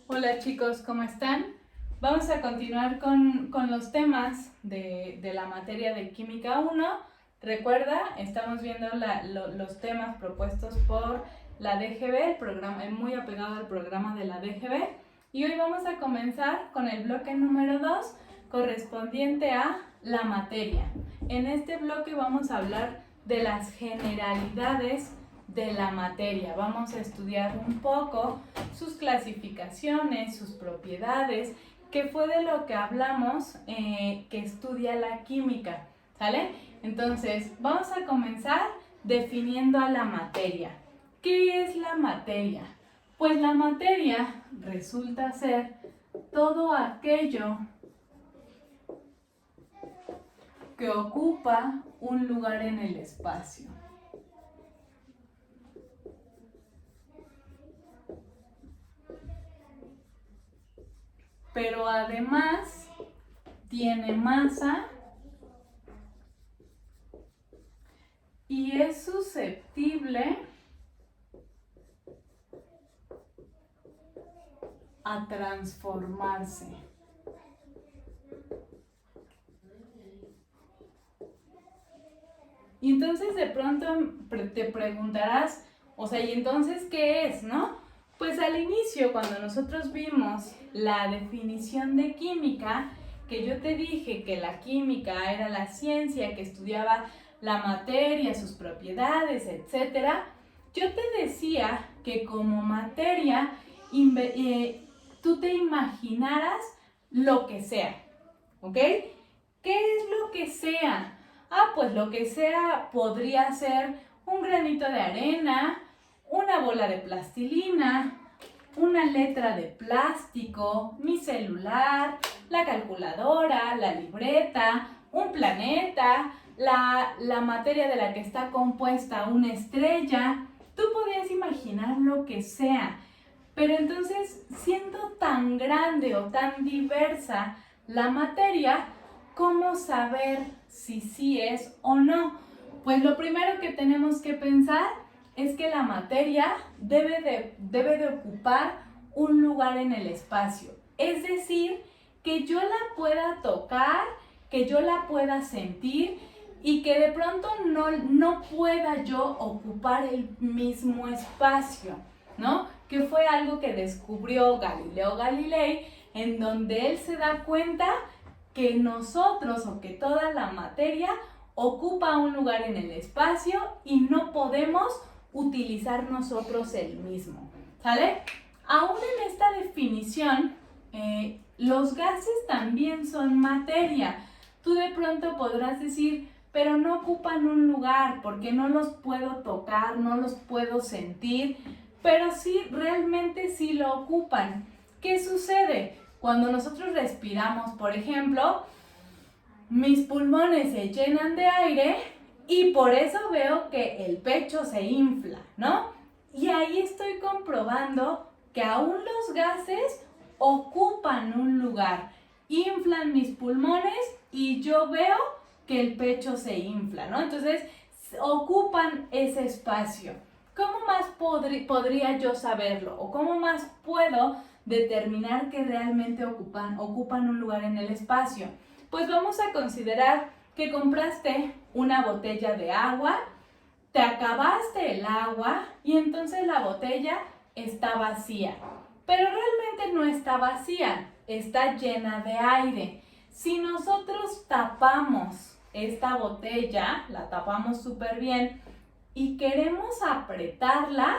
Hola chicos, ¿cómo están? Vamos a continuar con los temas de la materia de Química 1. Recuerda, estamos viendo los temas propuestos por la DGB, el programa, muy apegado al programa de la DGB. Y hoy vamos a comenzar con el bloque número 2, correspondiente a la materia. En este bloque vamos a hablar de las generalidades de la materia. Vamos a estudiar un poco sus clasificaciones, sus propiedades, que fue de lo que hablamos que estudia la química, ¿sale? Entonces, vamos a comenzar definiendo a la materia. ¿Qué es la materia? Pues la materia resulta ser todo aquello que ocupa un lugar en el espacio. Pero además tiene masa y es susceptible a transformarse. Y entonces de pronto te preguntarás, o sea, ¿y entonces qué es, no? Pues al inicio, cuando nosotros vimos la definición de química, que yo te dije que la química era la ciencia que estudiaba la materia, sus propiedades, etc., yo te decía que como materia tú te imaginaras lo que sea, ¿ok? ¿Qué es lo que sea? Pues lo que sea podría ser un granito de arena, una bola de plastilina, una letra de plástico, mi celular, la calculadora, la libreta, un planeta, la materia de la que está compuesta una estrella. Tú podías imaginar lo que sea, pero entonces, siendo tan grande o tan diversa la materia, ¿cómo saber si sí es o no? Pues lo primero que tenemos que pensar es que la materia debe de ocupar un lugar en el espacio. Es decir, que yo la pueda tocar, que yo la pueda sentir y que de pronto no pueda yo ocupar el mismo espacio, ¿no? Que fue algo que descubrió Galileo Galilei, en donde él se da cuenta que nosotros o que toda la materia ocupa un lugar en el espacio y no podemos utilizar nosotros el mismo, ¿sale? Aún en esta definición, los gases también son materia. Tú de pronto podrás decir, pero no ocupan un lugar porque no los puedo tocar, no los puedo sentir, pero sí, realmente sí lo ocupan. ¿Qué sucede? Cuando nosotros respiramos, por ejemplo, mis pulmones se llenan de aire y por eso veo que el pecho se infla, ¿no? Y ahí estoy comprobando que aún los gases ocupan un lugar, inflan mis pulmones y yo veo que el pecho se infla, ¿no? Entonces, ocupan ese espacio. ¿Cómo más podría yo saberlo? ¿O cómo más puedo determinar que realmente ocupan un lugar en el espacio? Pues vamos a considerar que compraste una botella de agua, te acabaste el agua y entonces la botella está vacía. Pero realmente no está vacía, está llena de aire. Si nosotros tapamos esta botella, la tapamos súper bien y queremos apretarla,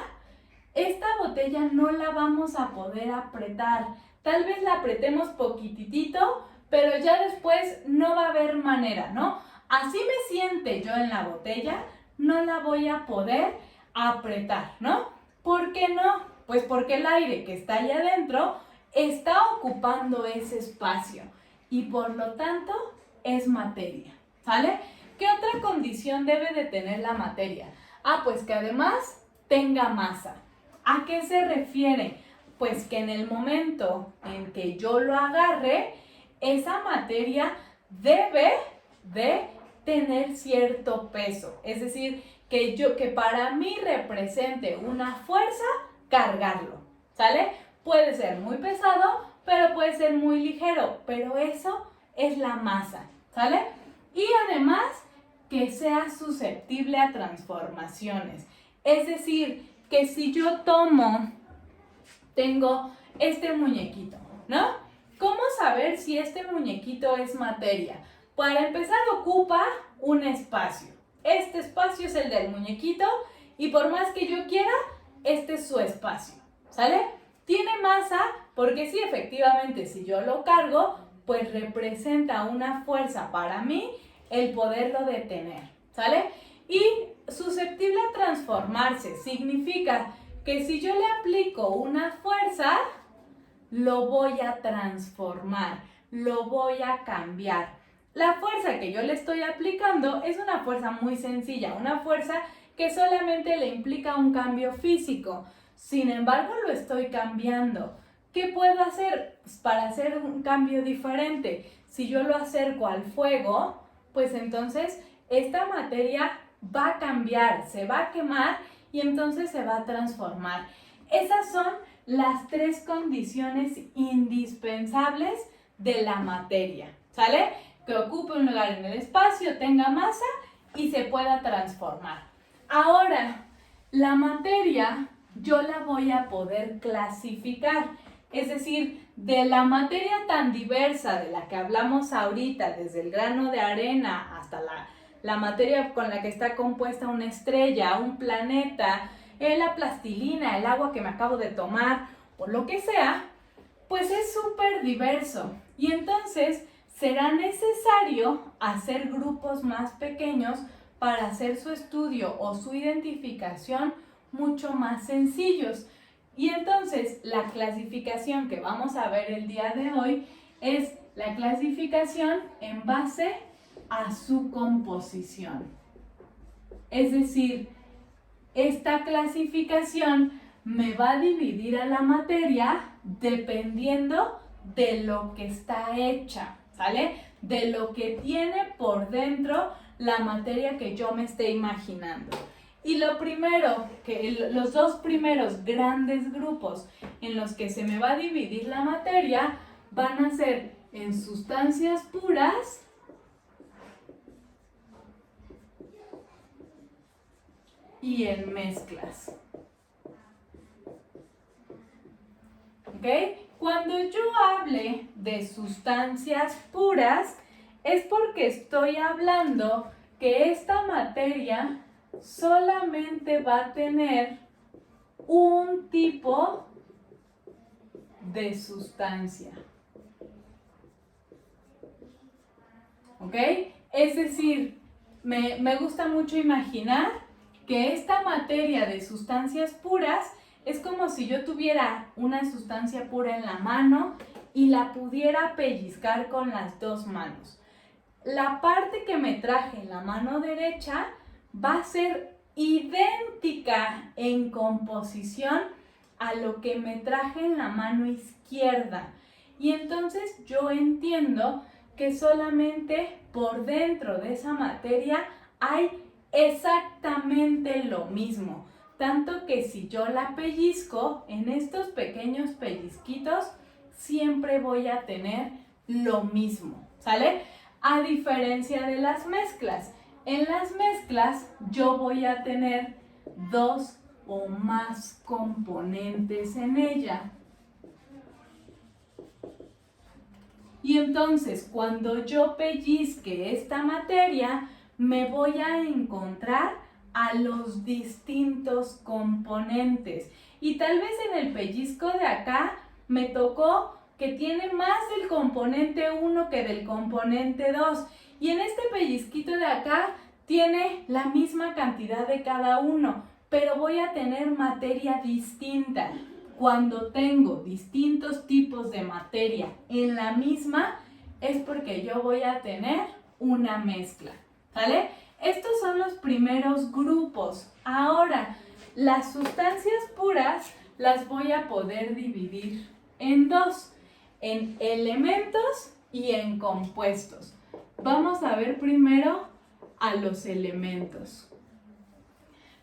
esta botella no la vamos a poder apretar. Tal vez la apretemos poquitito, pero ya después no va a haber manera, ¿no? Así me siente yo en la botella, no la voy a poder apretar, ¿no? ¿Por qué no? Pues porque el aire que está allá adentro está ocupando ese espacio y por lo tanto es materia, ¿sale? ¿Qué otra condición debe de tener la materia? Pues que además tenga masa. ¿A qué se refiere? Pues que en el momento en que yo lo agarre, esa materia debe de tener cierto peso. Es decir, que para mí represente una fuerza cargarlo, ¿sale? Puede ser muy pesado, pero puede ser muy ligero, pero eso es la masa, ¿sale? Y además que sea susceptible a transformaciones. Es decir, que si yo tengo este muñequito, ¿no? ¿Cómo saber si este muñequito es materia? Para empezar, ocupa un espacio. Este espacio es el del muñequito y por más que yo quiera, este es su espacio, ¿sale? Tiene masa porque sí, efectivamente, si yo lo cargo, pues representa una fuerza para mí el poderlo detener, ¿sale? Y susceptible a transformarse significa que si yo le aplico una fuerza, lo voy a transformar, lo voy a cambiar. La fuerza que yo le estoy aplicando es una fuerza muy sencilla, una fuerza que solamente le implica un cambio físico. Sin embargo, lo estoy cambiando. ¿Qué puedo hacer para hacer un cambio diferente? Si yo lo acerco al fuego, pues entonces esta materia va a cambiar, se va a quemar y entonces se va a transformar. Esas son las 3 condiciones indispensables de la materia, ¿sale? Que ocupe un lugar en el espacio, tenga masa y se pueda transformar. Ahora, la materia yo la voy a poder clasificar. Es decir, de la materia tan diversa de la que hablamos ahorita, desde el grano de arena hasta la materia con la que está compuesta una estrella, un planeta, la plastilina, el agua que me acabo de tomar o lo que sea, pues es súper diverso. Y entonces será necesario hacer grupos más pequeños para hacer su estudio o su identificación mucho más sencillos. Y entonces la clasificación que vamos a ver el día de hoy es la clasificación en base a su composición. Es decir, esta clasificación me va a dividir a la materia dependiendo de lo que está hecha, ¿sale? De lo que tiene por dentro la materia que yo me esté imaginando. Y los 2 primeros grandes grupos en los que se me va a dividir la materia van a ser en sustancias puras y en mezclas. ¿Ok? Cuando yo hable de sustancias puras, es porque estoy hablando que esta materia solamente va a tener un tipo de sustancia. ¿Ok? Es decir, me gusta mucho imaginar que esta materia de sustancias puras es como si yo tuviera una sustancia pura en la mano y la pudiera pellizcar con las 2 manos. La parte que me traje en la mano derecha va a ser idéntica en composición a lo que me traje en la mano izquierda. Y entonces yo entiendo que solamente por dentro de esa materia hay exactamente lo mismo. Tanto que si yo la pellizco, en estos pequeños pellizquitos, siempre voy a tener lo mismo, ¿sale? A diferencia de las mezclas. En las mezclas yo voy a tener 2 o más componentes en ella. Y entonces, cuando yo pellizque esta materia, me voy a encontrar a los distintos componentes. Y tal vez en el pellizco de acá me tocó que tiene más del componente 1 que del componente 2. Y en este pellizquito de acá tiene la misma cantidad de cada uno, pero voy a tener materia distinta. Cuando tengo distintos tipos de materia en la misma, es porque yo voy a tener una mezcla, ¿vale? Estos son los primeros grupos. Ahora, las sustancias puras las voy a poder dividir en 2, en elementos y en compuestos. Vamos a ver primero a los elementos.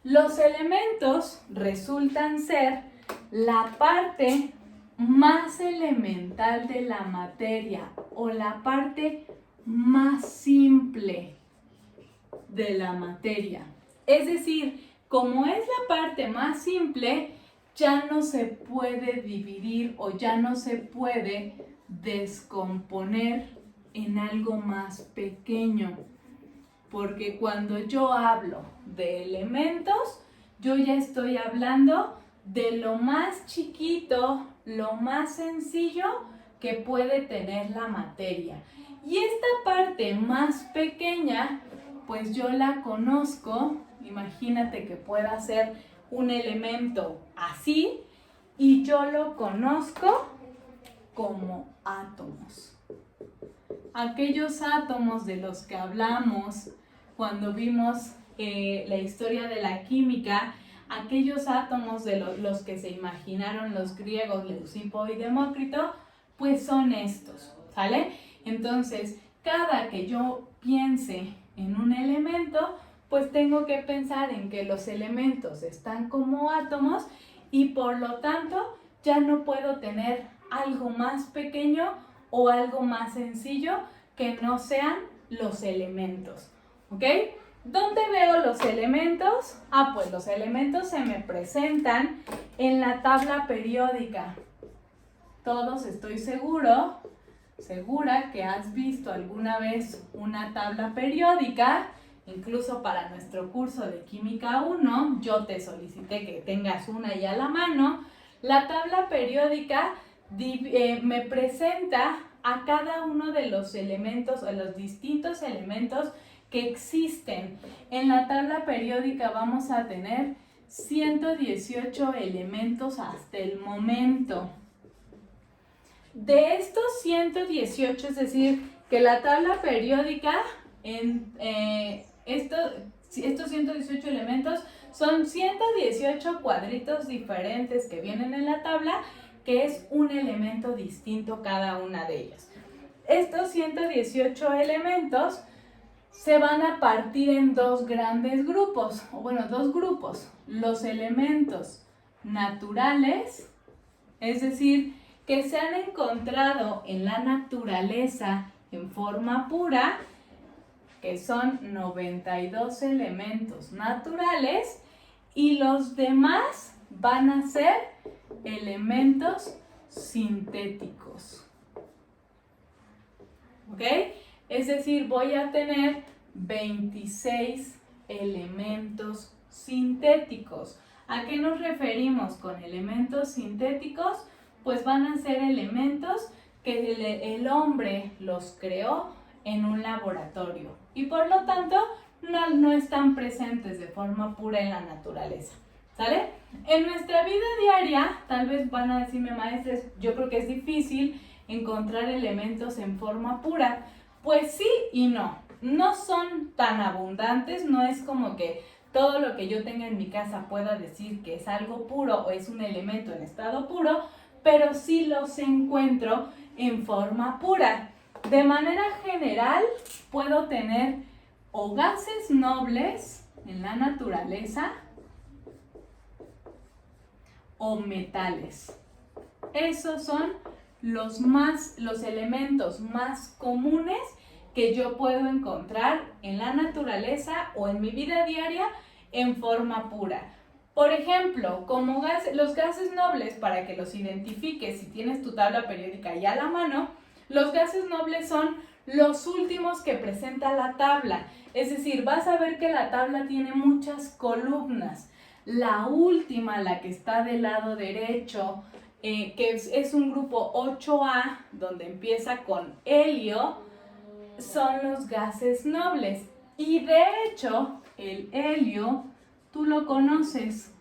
Los elementos resultan ser la parte más elemental de la materia o la parte más simple de la materia. Es decir, como es la parte más simple, ya no se puede dividir o ya no se puede descomponer en algo más pequeño. Porque cuando yo hablo de elementos, yo ya estoy hablando de lo más chiquito, lo más sencillo que puede tener la materia. Y esta parte más pequeña, pues yo la conozco. Imagínate que pueda ser un elemento así y yo lo conozco como átomos. Aquellos átomos de los que hablamos cuando vimos la historia de la química, aquellos átomos de los que se imaginaron los griegos, Leucipo y Demócrito, pues son estos, ¿sale? Entonces, cada que yo piense en un elemento, pues tengo que pensar en que los elementos están como átomos y por lo tanto ya no puedo tener algo más pequeño o algo más sencillo que no sean los elementos, ¿ok? ¿Dónde veo los elementos? Pues los elementos se me presentan en la tabla periódica. Todos estoy segura que has visto alguna vez una tabla periódica. Incluso para nuestro curso de Química 1, yo te solicité que tengas una ya a la mano. La tabla periódica me presenta a cada uno de los elementos o los distintos elementos que existen. En la tabla periódica vamos a tener 118 elementos hasta el momento. De estos 118, es decir, que la tabla periódica, estos 118 elementos son 118 cuadritos diferentes que vienen en la tabla, que es un elemento distinto cada una de ellas. Estos 118 elementos se van a partir en dos grandes grupos, o bueno, dos grupos. Los elementos naturales, es decir, que se han encontrado en la naturaleza en forma pura, que son 92 elementos naturales, y los demás van a ser elementos sintéticos. ¿Ok? Es decir, voy a tener 26 elementos sintéticos. ¿A qué nos referimos con elementos sintéticos? Pues van a ser elementos que el hombre los creó en un laboratorio y por lo tanto no están presentes de forma pura en la naturaleza. ¿Sale? En nuestra vida diaria, tal vez van a decirme, maestras, yo creo que es difícil encontrar elementos en forma pura. Pues sí y no. No son tan abundantes, no es como que todo lo que yo tenga en mi casa pueda decir que es algo puro o es un elemento en estado puro, pero sí los encuentro en forma pura. De manera general, puedo tener o gases nobles en la naturaleza o metales. Esos son los elementos más comunes que yo puedo encontrar en la naturaleza o en mi vida diaria en forma pura. Por ejemplo, como los gases nobles, para que los identifiques si tienes tu tabla periódica ya a la mano, los gases nobles son los últimos que presenta la tabla. Es decir, vas a ver que la tabla tiene muchas columnas. La última, la que está del lado derecho, que es un grupo 8A, donde empieza con helio, son los gases nobles. Y de hecho, el helio, tú lo conoces.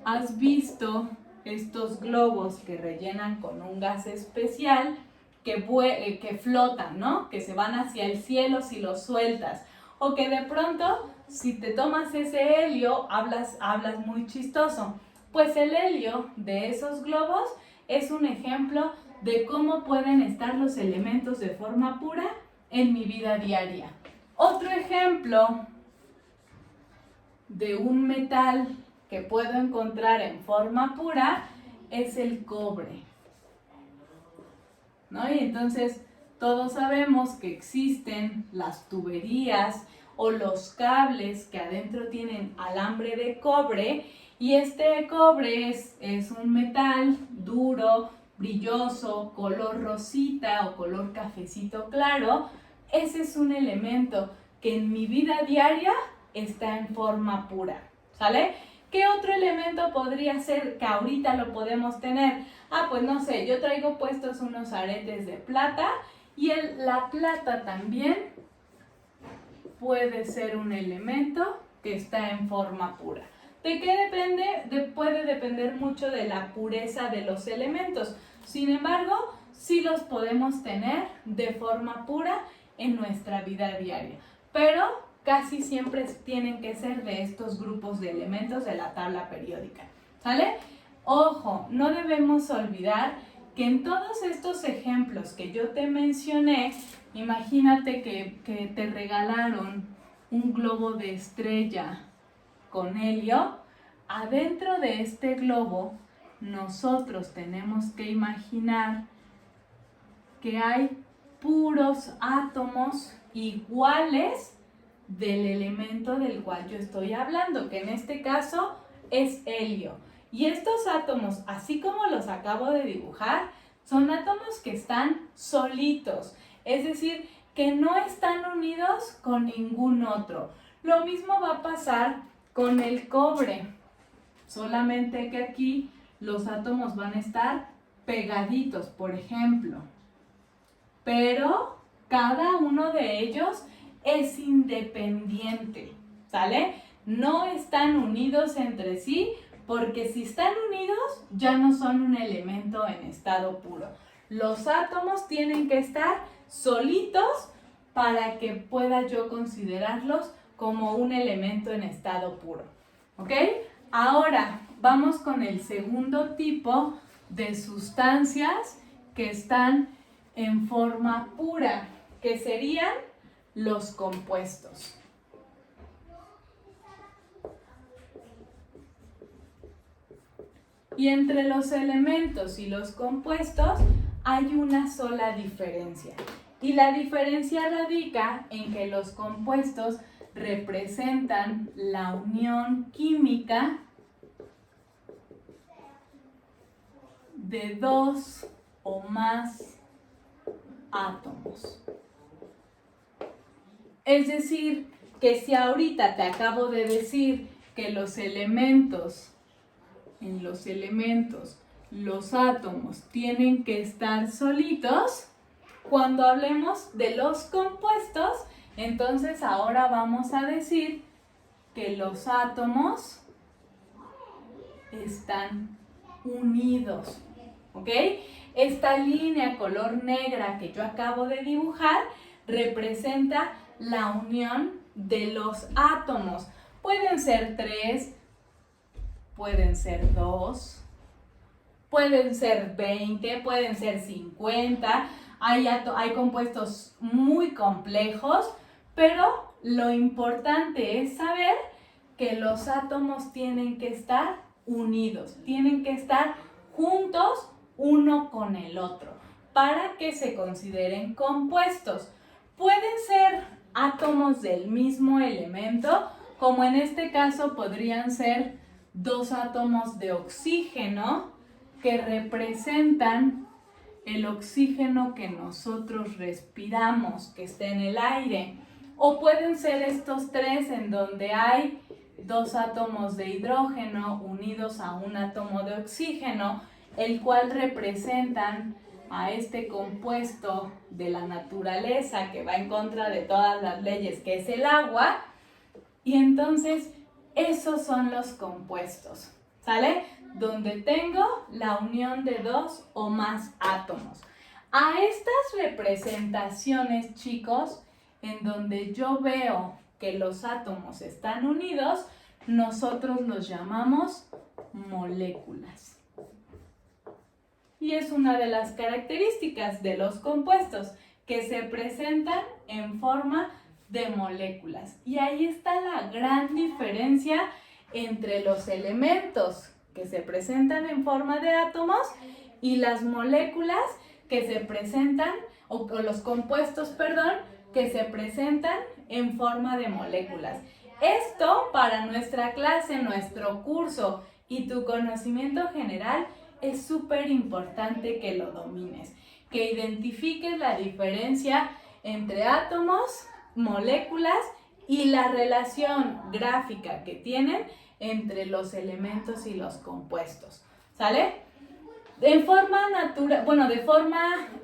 Has visto estos globos que rellenan con un gas especial que flotan, ¿no? Que se van hacia el cielo si los sueltas. O que de pronto, si te tomas ese helio, hablas muy chistoso. Pues el helio de esos globos es un ejemplo de cómo pueden estar los elementos de forma pura en mi vida diaria. Otro ejemplo de un metal que puedo encontrar en forma pura es el cobre, ¿no? Y entonces todos sabemos que existen las tuberías o los cables que adentro tienen alambre de cobre, y este cobre es un metal duro, brilloso, color rosita o color cafecito claro. Ese es un elemento que en mi vida diaria está en forma pura, ¿sale? ¿Qué otro elemento podría ser que ahorita lo podemos tener? Pues no sé, yo traigo puestos unos aretes de plata, y la plata también puede ser un elemento que está en forma pura. ¿De qué depende? Puede depender mucho de la pureza de los elementos. Sin embargo, sí los podemos tener de forma pura en nuestra vida diaria. Pero casi siempre tienen que ser de estos grupos de elementos de la tabla periódica, ¿sale? Ojo, no debemos olvidar que en todos estos ejemplos que yo te mencioné, imagínate que te regalaron un globo de estrella con helio. Adentro de este globo, nosotros tenemos que imaginar que hay puros átomos iguales del elemento del cual yo estoy hablando, que en este caso es helio. Y estos átomos, así como los acabo de dibujar, son átomos que están solitos, es decir, que no están unidos con ningún otro. Lo mismo va a pasar con el cobre, solamente que aquí los átomos van a estar pegaditos, por ejemplo, pero cada uno de ellos es independiente, ¿sale? No están unidos entre sí, porque si están unidos ya no son un elemento en estado puro. Los átomos tienen que estar solitos para que pueda yo considerarlos como un elemento en estado puro, ¿ok? Ahora vamos con el segundo tipo de sustancias que están en forma pura, que serían los compuestos. Y entre los elementos y los compuestos hay una sola diferencia. Y la diferencia radica en que los compuestos representan la unión química de dos o más átomos. Es decir, que si ahorita te acabo de decir que en los elementos, los átomos tienen que estar solitos, cuando hablemos de los compuestos, entonces ahora vamos a decir que los átomos están unidos, ¿ok? Esta línea color negra que yo acabo de dibujar representa la unión de los átomos. Pueden ser 3, pueden ser 2, pueden ser 20, pueden ser 50. Hay compuestos muy complejos, pero lo importante es saber que los átomos tienen que estar unidos, tienen que estar juntos uno con el otro para que se consideren compuestos. Pueden ser átomos del mismo elemento, como en este caso podrían ser dos átomos de oxígeno que representan el oxígeno que nosotros respiramos, que está en el aire. O pueden ser estos tres en donde hay dos átomos de hidrógeno unidos a un átomo de oxígeno, el cual representan a este compuesto de la naturaleza que va en contra de todas las leyes, que es el agua. Y entonces esos son los compuestos, ¿sale? Donde tengo la unión de dos o más átomos. A estas representaciones, chicos, en donde yo veo que los átomos están unidos, nosotros los llamamos moléculas. Y es una de las características de los compuestos, que se presentan en forma de moléculas. Y ahí está la gran diferencia entre los elementos que se presentan en forma de átomos, y las moléculas que se presentan, o los compuestos, perdón, que se presentan en forma de moléculas. Esto para nuestra clase, nuestro curso y tu conocimiento general es súper importante que lo domines, que identifiques la diferencia entre átomos, moléculas y la relación gráfica que tienen entre los elementos y los compuestos, ¿sale? De forma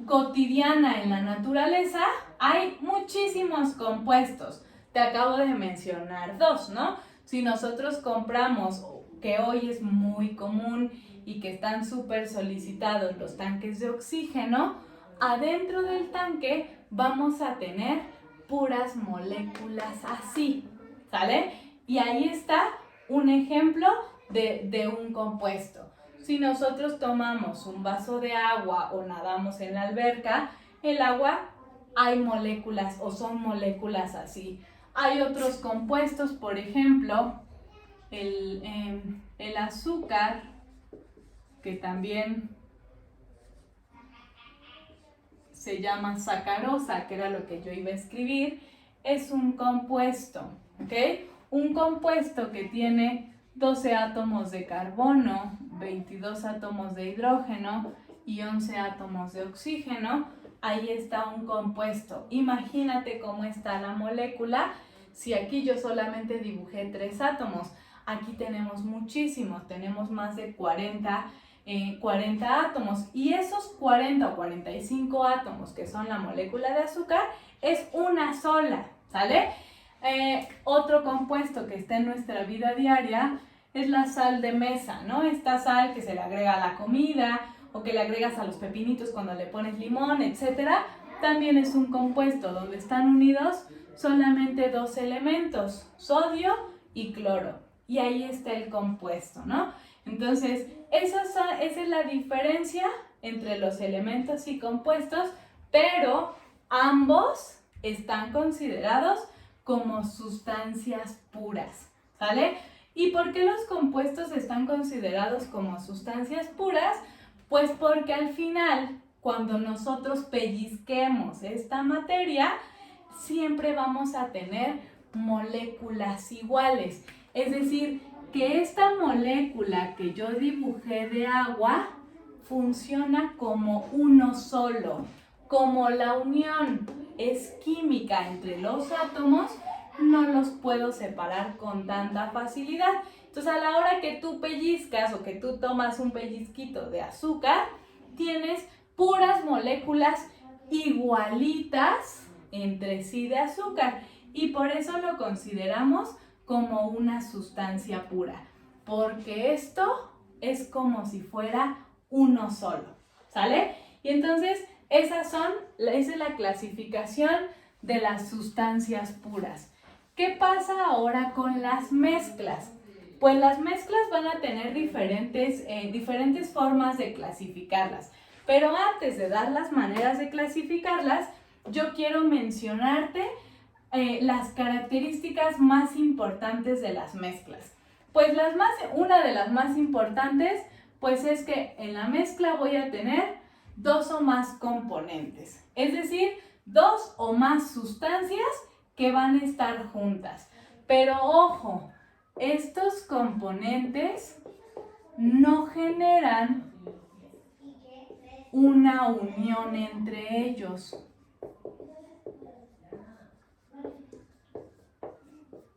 cotidiana en la naturaleza hay muchísimos compuestos. Te acabo de mencionar dos, ¿no? Si nosotros compramos, que hoy es muy común y que están súper solicitados, los tanques de oxígeno, adentro del tanque vamos a tener puras moléculas así, ¿sale? Y ahí está un ejemplo de un compuesto. Si nosotros tomamos un vaso de agua o nadamos en la alberca, el agua hay moléculas o son moléculas así. Hay otros compuestos, por ejemplo, el azúcar, que también se llama sacarosa, que era lo que yo iba a escribir, es un compuesto, ¿ok? Un compuesto que tiene 12 átomos de carbono, 22 átomos de hidrógeno y 11 átomos de oxígeno. Ahí está un compuesto. Imagínate cómo está la molécula. Si aquí yo solamente dibujé 3 átomos, aquí tenemos muchísimos, tenemos más de 40 átomos, y esos 40 o 45 átomos que son la molécula de azúcar es una sola, ¿sale? Otro compuesto que está en nuestra vida diaria es la sal de mesa, ¿no? Esta sal que se le agrega a la comida o que le agregas a los pepinitos cuando le pones limón, etcétera. También es un compuesto donde están unidos solamente dos elementos, sodio y cloro. Y ahí está el compuesto, ¿no? Entonces, esa es la diferencia entre los elementos y compuestos, pero ambos están considerados como sustancias puras, ¿sale? ¿Y por qué los compuestos están considerados como sustancias puras? Pues porque al final, cuando nosotros pellizquemos esta materia, siempre vamos a tener moléculas iguales. Es decir, que esta molécula que yo dibujé de agua funciona como uno solo. Como la unión es química entre los átomos, no los puedo separar con tanta facilidad. Entonces, a la hora que tú pellizcas o que tú tomas un pellizquito de azúcar, tienes puras moléculas igualitas entre sí de azúcar, y por eso lo consideramos como una sustancia pura, porque esto es como si fuera uno solo, ¿sale? Y entonces esa es la clasificación de las sustancias puras. ¿Qué pasa ahora con las mezclas? Pues las mezclas van a tener diferentes formas de clasificarlas, pero antes de dar las maneras de clasificarlas, yo quiero mencionarte las características más importantes de las mezclas. Pues una de las más importantes, pues es que en la mezcla voy a tener dos o más componentes, es decir, dos o más sustancias que van a estar juntas. Pero ojo, estos componentes no generan una unión entre ellos.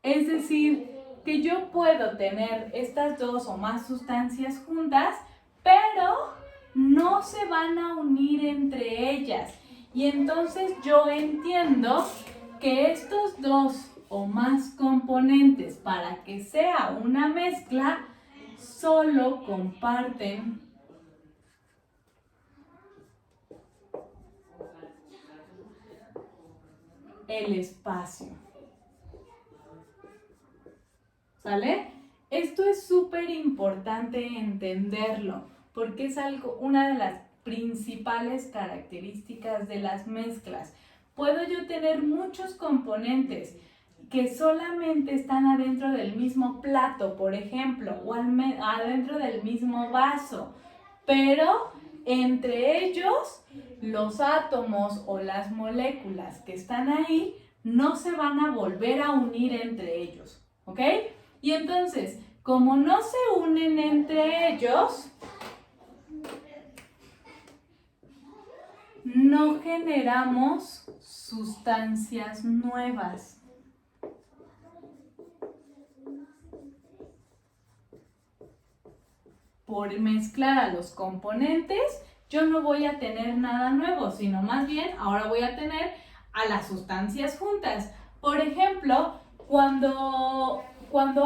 Es decir, que yo puedo tener estas dos o más sustancias juntas, pero no se van a unir entre ellas. Y entonces yo entiendo que estos dos o más componentes, para que sea una mezcla, solo comparten el espacio. ¿Sale? Esto es súper importante entenderlo, porque es una de las principales características de las mezclas. Puedo yo tener muchos componentes que solamente están adentro del mismo plato, por ejemplo, o adentro del mismo vaso, pero entre ellos los átomos o las moléculas que están ahí no se van a volver a unir entre ellos, ¿ok? Y entonces, como no se unen entre ellos, no generamos sustancias nuevas. Por mezclar a los componentes, yo no voy a tener nada nuevo, sino más bien ahora voy a tener a las sustancias juntas. Por ejemplo, cuando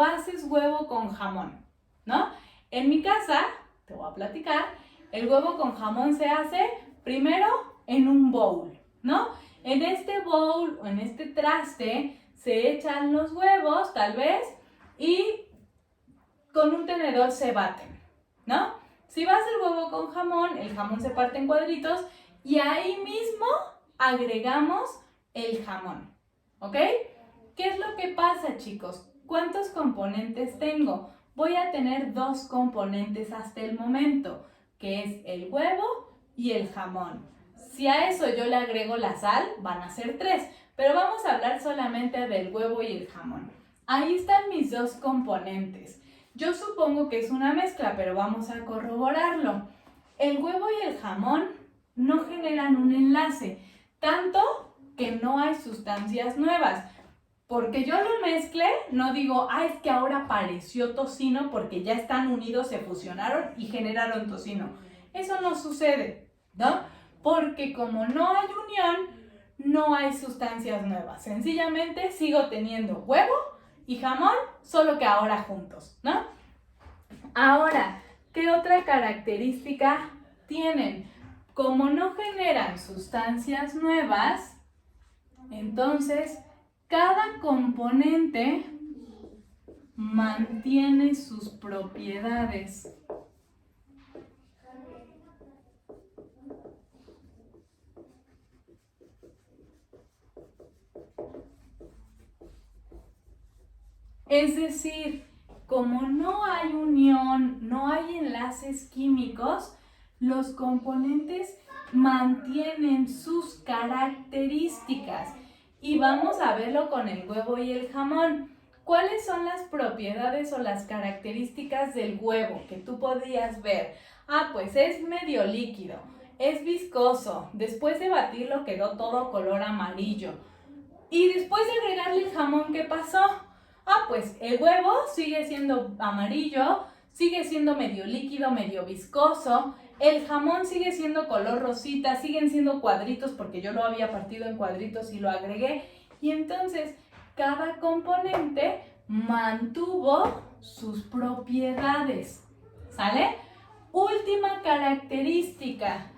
haces huevo con jamón, ¿no? En mi casa, te voy a platicar, el huevo con jamón se hace primero en un bowl, ¿no? En este bowl o en este traste se echan los huevos, tal vez, y con un tenedor se baten, ¿no? Si va a hacer huevo con jamón, el jamón se parte en cuadritos y ahí mismo agregamos el jamón, ¿ok? ¿Qué es lo que pasa, chicos? ¿Cuántos componentes tengo? Voy a tener 2 componentes hasta el momento, que es el huevo y el jamón. Si a eso yo le agrego la sal, van a ser 3, pero vamos a hablar solamente del huevo y el jamón. Ahí están mis 2 componentes. Yo supongo que es una mezcla, pero vamos a corroborarlo. El huevo y el jamón no generan un enlace, tanto que no hay sustancias nuevas. Porque yo lo mezclé, no digo, es que ahora apareció tocino porque ya están unidos, se fusionaron y generaron tocino. Eso no sucede, ¿no? Porque como no hay unión, no hay sustancias nuevas. Sencillamente sigo teniendo huevo y jamón, solo que ahora juntos, ¿no? Ahora, ¿qué otra característica tienen? Como no generan sustancias nuevas, entonces cada componente mantiene sus propiedades. Es decir, como no hay unión, no hay enlaces químicos, los componentes mantienen sus características. Y vamos a verlo con el huevo y el jamón. ¿Cuáles son las propiedades o las características del huevo que tú podías ver? Pues es medio líquido, es viscoso, después de batirlo quedó todo color amarillo. Y después de agregarle el jamón, ¿qué pasó? Pues el huevo sigue siendo amarillo, sigue siendo medio líquido, medio viscoso. El jamón sigue siendo color rosita, siguen siendo cuadritos porque yo lo había partido en cuadritos y lo agregué. Y entonces cada componente mantuvo sus propiedades, ¿sale? Última característica.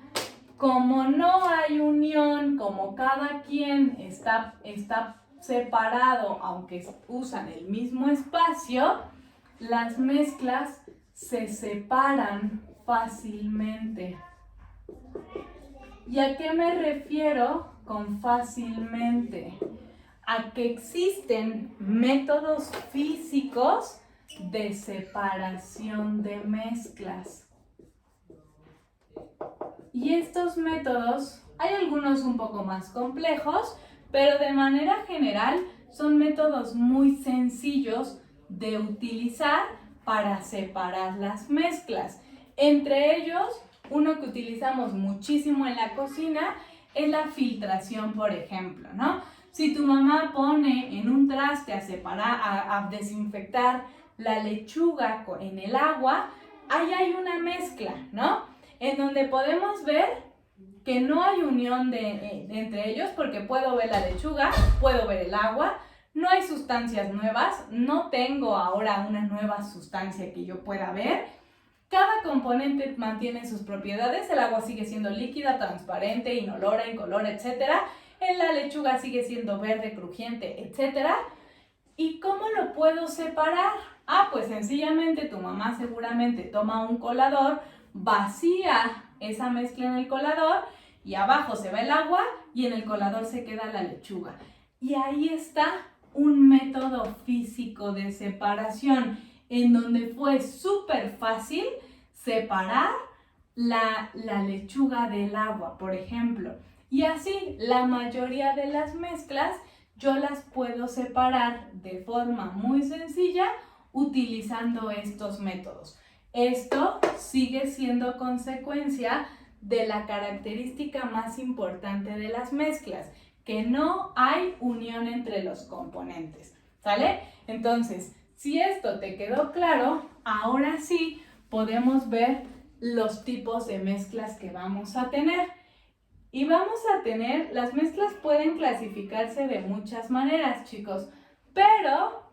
Como no hay unión, como cada quien está separado, aunque usan el mismo espacio, las mezclas se separan fácilmente. ¿Y a qué me refiero con fácilmente? A que existen métodos físicos de separación de mezclas. Y estos métodos, hay algunos un poco más complejos, pero de manera general son métodos muy sencillos de utilizar para separar las mezclas. Entre ellos, uno que utilizamos muchísimo en la cocina es la filtración, por ejemplo, ¿no? Si tu mamá pone en un traste a separar, a desinfectar la lechuga en el agua, ahí hay una mezcla, ¿no? En donde podemos ver que no hay unión entre ellos porque puedo ver la lechuga, puedo ver el agua, no hay sustancias nuevas, no tengo ahora una nueva sustancia que yo pueda ver. Cada componente mantiene sus propiedades, el agua sigue siendo líquida, transparente, inolora, incolora, etc. La lechuga sigue siendo verde, crujiente, etc. ¿Y cómo lo puedo separar? Pues sencillamente tu mamá seguramente toma un colador, vacía esa mezcla en el colador y abajo se va el agua y en el colador se queda la lechuga. Y ahí está un método físico de separación en donde fue súper fácil separar la lechuga del agua, por ejemplo. Y así, la mayoría de las mezclas yo las puedo separar de forma muy sencilla utilizando estos métodos. Esto sigue siendo consecuencia de la característica más importante de las mezclas, que no hay unión entre los componentes, ¿sale? Entonces, si esto te quedó claro, ahora sí podemos ver los tipos de mezclas que vamos a tener. Y vamos a tener, las mezclas pueden clasificarse de muchas maneras, chicos, pero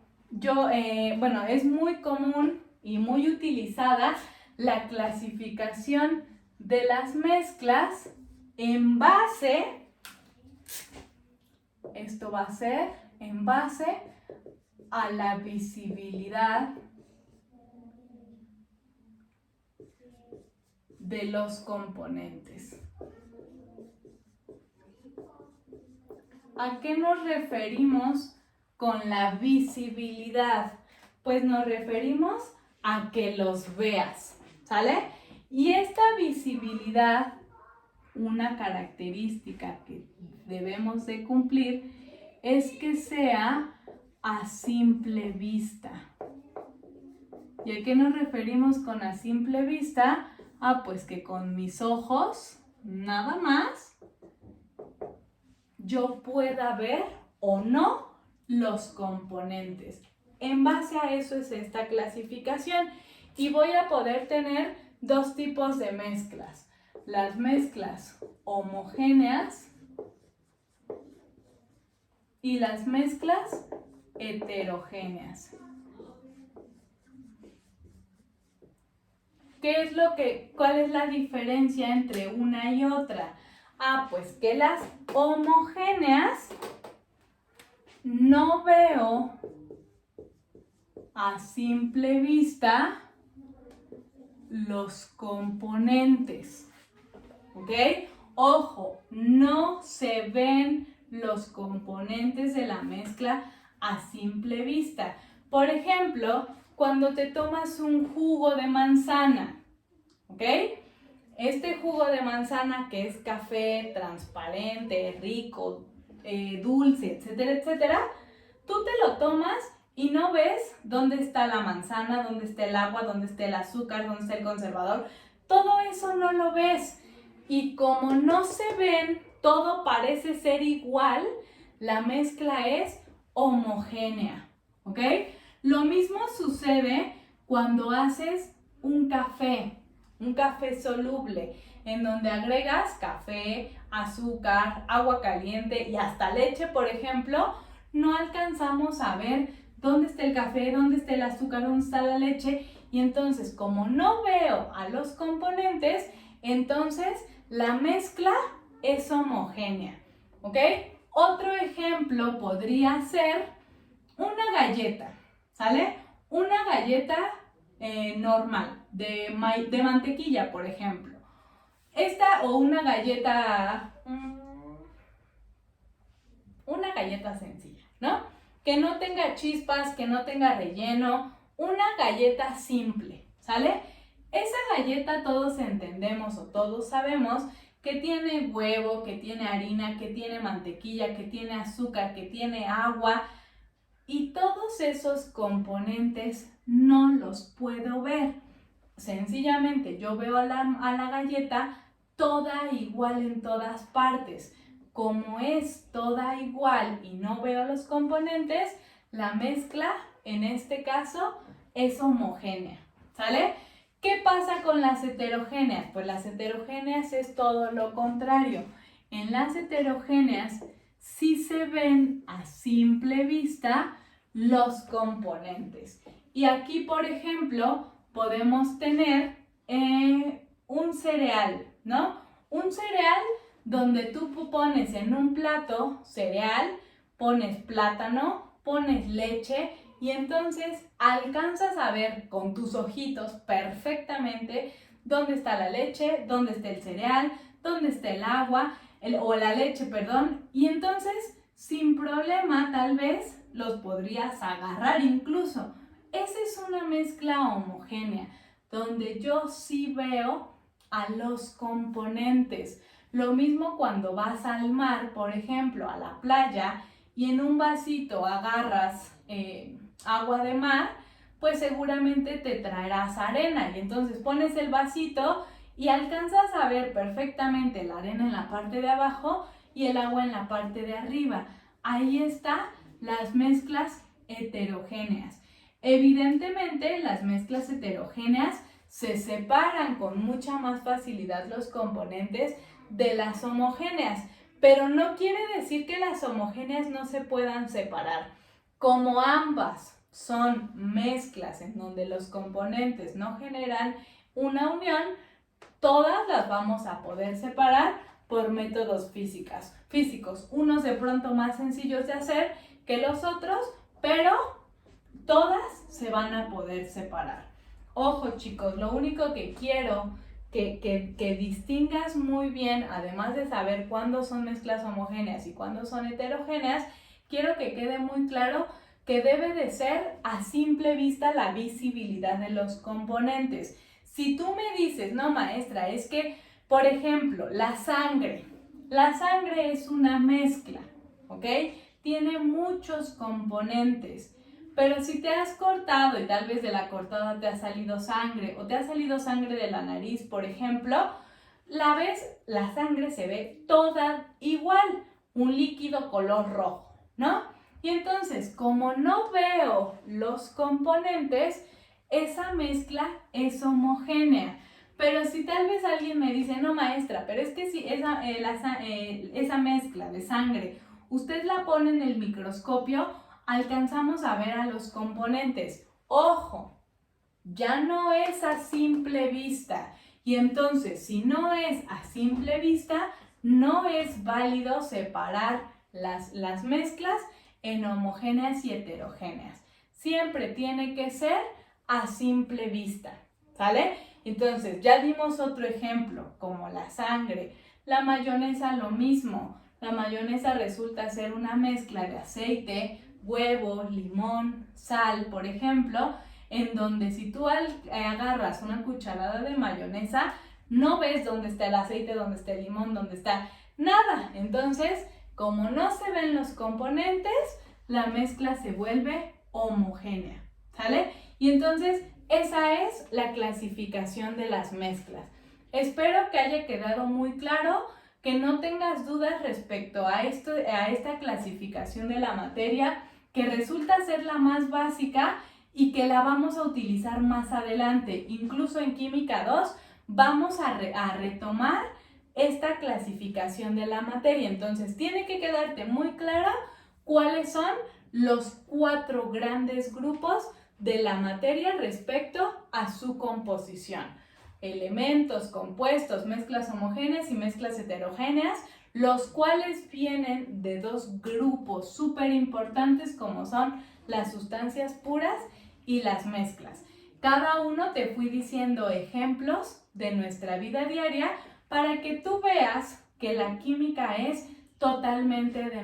es muy común y muy utilizada la clasificación de las mezclas en base, esto va a ser en base a la visibilidad de los componentes. ¿A qué nos referimos con la visibilidad? Pues nos referimos a que los veas, ¿sale? Y esta visibilidad, una característica que debemos de cumplir es que sea a simple vista. ¿Y a qué nos referimos con a simple vista? Pues que con mis ojos, nada más, yo pueda ver o no los componentes. En base a eso es esta clasificación y voy a poder tener dos tipos de mezclas. Las mezclas homogéneas y las mezclas heterogéneas. ¿Cuál es la diferencia entre una y otra? Pues que las homogéneas no veo a simple vista los componentes, ¿ok? Ojo, no se ven los componentes de la mezcla a simple vista. Por ejemplo, cuando te tomas un jugo de manzana, ¿ok? Este jugo de manzana que es café, transparente, rico, dulce, etcétera, etcétera, tú te lo tomas y no ves dónde está la manzana, dónde está el agua, dónde está el azúcar, dónde está el conservador. Todo eso no lo ves. Y como no se ven, todo parece ser igual, la mezcla es homogénea, ¿ok? Lo mismo sucede cuando haces un café soluble, en donde agregas café, azúcar, agua caliente y hasta leche, por ejemplo. No alcanzamos a ver dónde está el café, dónde está el azúcar, dónde está la leche, y entonces como no veo a los componentes, entonces la mezcla es homogénea, ¿ok? Otro ejemplo podría ser una galleta, ¿sale? Una galleta normal, de mantequilla, por ejemplo. Esta o una galleta sencilla, ¿no? Que no tenga chispas, que no tenga relleno, una galleta simple, ¿sale? Esa galleta todos entendemos o todos sabemos que tiene huevo, que tiene harina, que tiene mantequilla, que tiene azúcar, que tiene agua, y todos esos componentes no los puedo ver. Sencillamente yo veo a la galleta toda igual en todas partes. Como es toda igual y no veo los componentes, la mezcla en este caso es homogénea, ¿sale? ¿Qué pasa con las heterogéneas? Pues las heterogéneas es todo lo contrario. En las heterogéneas sí se ven a simple vista los componentes. Y aquí, por ejemplo, podemos tener un cereal, ¿no? Un cereal donde tú pones en un plato cereal, pones plátano, pones leche y entonces alcanzas a ver con tus ojitos perfectamente dónde está la leche, dónde está el cereal, dónde está el agua, o la leche, perdón, y entonces sin problema tal vez los podrías agarrar incluso. Esa es una mezcla homogénea, donde yo sí veo a los componentes. Lo mismo cuando vas al mar, por ejemplo, a la playa, y en un vasito agarras agua de mar, pues seguramente te traerás arena. Y entonces pones el vasito y alcanzas a ver perfectamente la arena en la parte de abajo y el agua en la parte de arriba. Ahí están las mezclas heterogéneas. Evidentemente, las mezclas heterogéneas se separan con mucha más facilidad los componentes de las homogéneas, pero no quiere decir que las homogéneas no se puedan separar. Como ambas son mezclas en donde los componentes no generan una unión, todas las vamos a poder separar por métodos físicos, unos de pronto más sencillos de hacer que los otros, pero todas se van a poder separar. Ojo chicos, lo único que quiero que distingas muy bien, además de saber cuándo son mezclas homogéneas y cuándo son heterogéneas, quiero que quede muy claro que debe de ser a simple vista la visibilidad de los componentes. Si tú me dices, no maestra, es que, por ejemplo, la sangre es una mezcla, ¿ok? Tiene muchos componentes. Pero si te has cortado y tal vez de la cortada te ha salido sangre o te ha salido sangre de la nariz, por ejemplo, la sangre se ve toda igual, un líquido color rojo, ¿no? Y entonces, como no veo los componentes, esa mezcla es homogénea. Pero si tal vez alguien me dice, no maestra, pero es que si esa mezcla de sangre usted la pone en el microscopio, alcanzamos a ver a los componentes. ¡Ojo! Ya no es a simple vista. Y entonces, si no es a simple vista, no es válido separar las mezclas en homogéneas y heterogéneas. Siempre tiene que ser a simple vista, ¿sale? Entonces, ya dimos otro ejemplo, como la sangre. La mayonesa, lo mismo. La mayonesa resulta ser una mezcla de aceite, huevo, limón, sal, por ejemplo, en donde si tú agarras una cucharada de mayonesa, no ves dónde está el aceite, dónde está el limón, dónde está nada. Entonces, como no se ven los componentes, la mezcla se vuelve homogénea, ¿sale? Y entonces, esa es la clasificación de las mezclas. Espero que haya quedado muy claro, que no tengas dudas respecto a esta clasificación de la materia, que resulta ser la más básica y que la vamos a utilizar más adelante. Incluso en Química 2 vamos a retomar esta clasificación de la materia. Entonces, tiene que quedarte muy clara cuáles son los 4 grandes grupos de la materia respecto a su composición. Elementos, compuestos, mezclas homogéneas y mezclas heterogéneas, los cuales vienen de 2 grupos súper importantes como son las sustancias puras y las mezclas. Cada uno te fui diciendo ejemplos de nuestra vida diaria para que tú veas que la química es totalmente de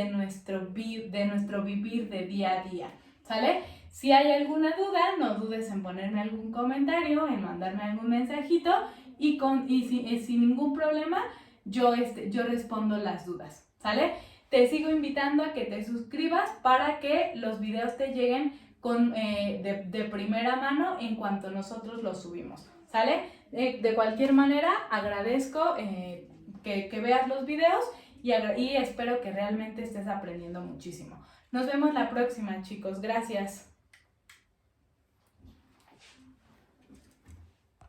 nuestro vivir de día a día, ¿sale? Si hay alguna duda, no dudes en ponerme algún comentario, en mandarme algún mensajito y sin ningún problema yo respondo las dudas, ¿sale? Te sigo invitando a que te suscribas para que los videos te lleguen de primera mano en cuanto nosotros los subimos, ¿sale? De cualquier manera, agradezco que veas los videos y espero que realmente estés aprendiendo muchísimo. Nos vemos la próxima, chicos. Gracias.